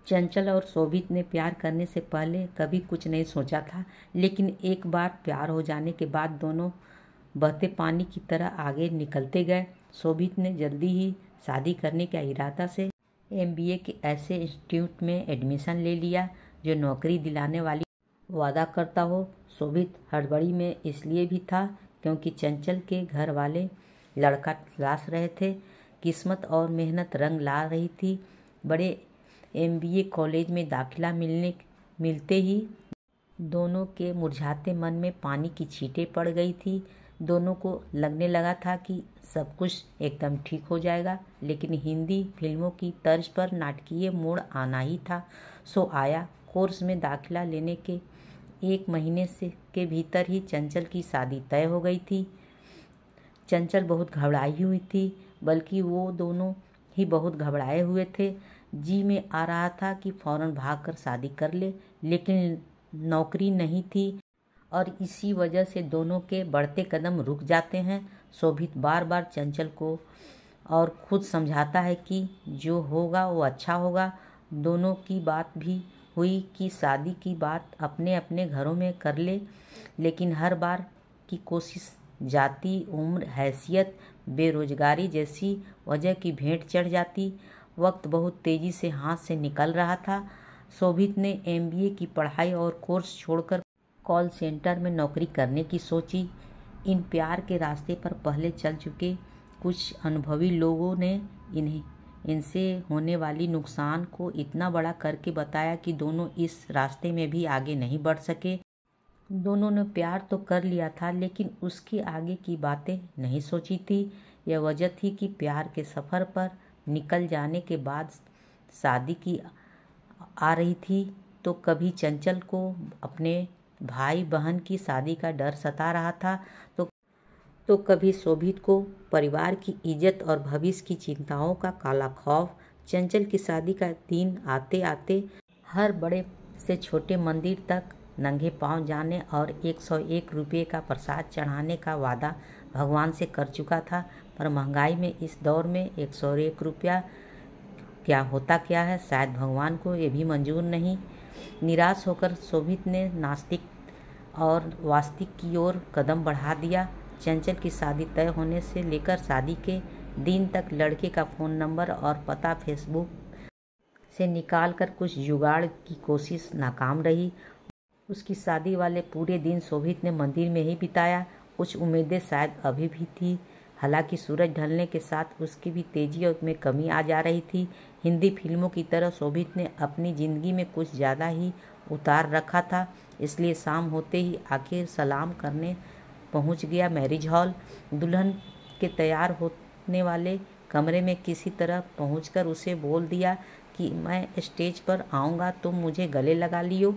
चंचल और शोभित ने प्यार करने से पहले कभी कुछ नहीं सोचा था, लेकिन एक बार प्यार हो जाने के बाद दोनों बहते पानी की तरह आगे निकलते गए। शोभित ने जल्दी ही शादी करने का इरादा से एमबीए के ऐसे इंस्टीट्यूट में एडमिशन ले लिया जो नौकरी दिलाने वाली वादा करता हो। शोभित हड़बड़ी में इसलिए भी था क्योंकि चंचल के घर वाले लड़का तलाश रहे थे। किस्मत और मेहनत रंग ला रही थी। बड़े एमबीए कॉलेज में दाखिला मिलते ही दोनों के मुरझाते मन में पानी की छींटें पड़ गई थी। दोनों को लगने लगा था कि सब कुछ एकदम ठीक हो जाएगा, लेकिन हिंदी फिल्मों की तर्ज पर नाटकीय मोड़ आना ही था सो आया। कोर्स में दाखिला लेने के 1 महीने के भीतर ही चंचल की शादी तय हो गई थी। चंचल बहुत घबराई हुई थी, बल्कि वो दोनों ही बहुत घबराए हुए थे। जी में आ रहा था कि फौरन भागकर शादी कर ले, लेकिन नौकरी नहीं थी और इसी वजह से दोनों के बढ़ते कदम रुक जाते हैं। शोभित बार बार चंचल को और खुद समझाता है कि जो होगा वो अच्छा होगा। दोनों की बात भी हुई कि शादी की बात अपने अपने घरों में कर ले, लेकिन हर बार की कोशिश जाति, उम्र, हैसियत, बेरोजगारी जैसी वजह की भेंट चढ़ जाती। वक्त बहुत तेजी से हाथ से निकल रहा था। शोभित ने एमबीए की पढ़ाई और कोर्स छोड़कर कॉल सेंटर में नौकरी करने की सोची। इन प्यार के रास्ते पर पहले चल चुके कुछ अनुभवी लोगों ने इनसे होने वाली नुकसान को इतना बड़ा करके बताया कि दोनों इस रास्ते में भी आगे नहीं बढ़ सके। दोनों ने प्यार तो कर लिया था, लेकिन उसके आगे की बातें नहीं सोची थी। यह वजह थी कि प्यार के सफ़र पर निकल जाने के बाद शादी की आ रही थी, तो कभी चंचल को अपने भाई बहन की शादी का डर सता रहा था, तो कभी शोभित को परिवार की इज्जत और भविष्य की चिंताओं का काला खौफ। चंचल की शादी का दिन आते आते हर बड़े से छोटे मंदिर तक नंगे पांव जाने और 101 रुपये का प्रसाद चढ़ाने का वादा भगवान से कर चुका था, पर महंगाई में इस दौर में 101 रुपया क्या होता क्या है, शायद भगवान को ये भी मंजूर नहीं। निराश होकर शोभित ने नास्तिक और वास्तविक की ओर कदम बढ़ा दिया। चंचल की शादी तय होने से लेकर शादी के दिन तक लड़के का फ़ोन नंबर और पता फेसबुक से निकालकर कुछ जुगाड़ की कोशिश नाकाम रही। उसकी शादी वाले पूरे दिन शोभित ने मंदिर में ही बिताया। कुछ उम्मीदें शायद अभी भी थी, हालांकि सूरज ढलने के साथ उसकी भी तेजी में कमी आ जा रही थी। हिंदी फिल्मों की तरह शोभित ने अपनी ज़िंदगी में कुछ ज़्यादा ही उतार रखा था, इसलिए शाम होते ही आखिर सलाम करने पहुंच गया मैरिज हॉल। दुल्हन के तैयार होने वाले कमरे में किसी तरह पहुंचकर उसे बोल दिया कि मैं स्टेज पर आऊँगा, तुम मुझे गले लगा लियो।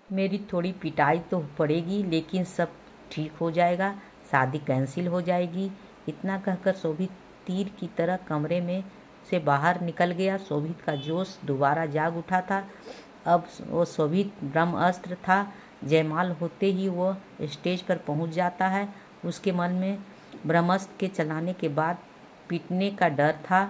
मेरी थोड़ी पिटाई तो पड़ेगी, लेकिन सब ठीक हो जाएगा, शादी कैंसिल हो जाएगी। इतना कहकर शोभित तीर की तरह कमरे में से बाहर निकल गया। शोभित का जोश दोबारा जाग उठा था। अब वो शोभित ब्रह्मास्त्र था। जयमाल होते ही वो स्टेज पर पहुंच जाता है। उसके मन में ब्रह्मास्त्र के चलाने के बाद पीटने का डर था,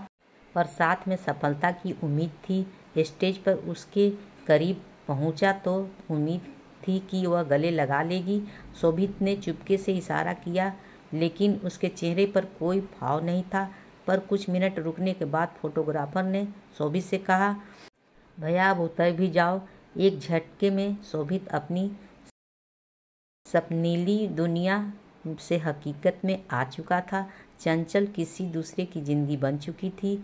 पर साथ में सफलता की उम्मीद थी। स्टेज पर उसके करीब पहुंचा तो उम्मीद थी कि वह गले लगा लेगी। शोभित ने चुपके से इशारा किया, लेकिन उसके चेहरे पर कोई भाव नहीं था। पर कुछ मिनट रुकने के बाद फोटोग्राफर ने शोभित से कहा, भैया अब उतर भी जाओ। एक झटके में शोभित अपनी सपनीली दुनिया से हकीकत में आ चुका था। चंचल किसी दूसरे की जिंदगी बन चुकी थी।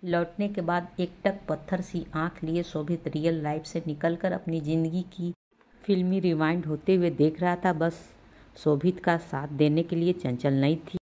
लौटने के बाद एकटक पत्थर सी आंख लिए शोभित रियल लाइफ से निकलकर अपनी ज़िंदगी की फिल्मी रिवाइंड होते हुए देख रहा था। बस शोभित का साथ देने के लिए चंचल नहीं थी।